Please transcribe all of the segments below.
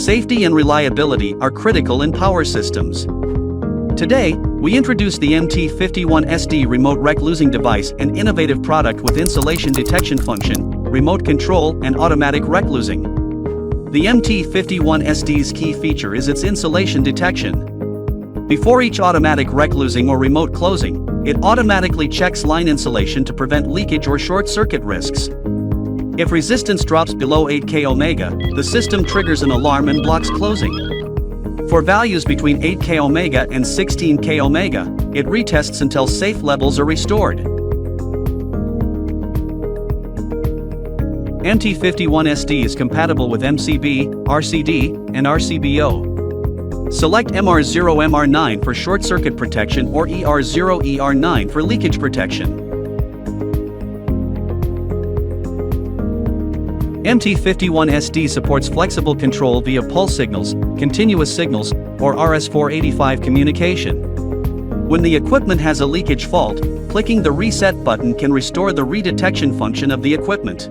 Safety and reliability are critical in power systems. Today, we introduce the MT51SD remote reclosing device, an innovative product with insulation detection function, remote control, and automatic reclosing. The MT51SD's key feature is its insulation detection. Before each automatic reclosing or remote closing, it automatically checks line insulation to prevent leakage or short circuit risks. If resistance drops below 8 ohms, the system triggers an alarm and blocks closing. For values between 8 ohms and 16 ohms, it retests until safe levels are restored. MT51SD is compatible with MCB, RCD, and RCBO. Select MR0 MR9 for short circuit protection or ER0 ER9 for leakage protection. MT51SD supports flexible control via pulse signals, continuous signals, or RS485 communication. When the equipment has a leakage fault, clicking the reset button can restore the redetection function of the equipment.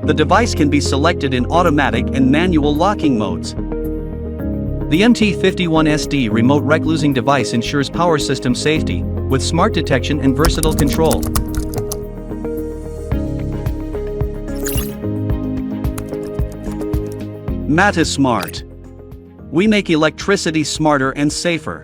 The device can be selected in automatic and manual locking modes. The MT51SD remote reclosing device ensures power system safety, with smart detection and versatile control. MT is smart. We make electricity smarter and safer.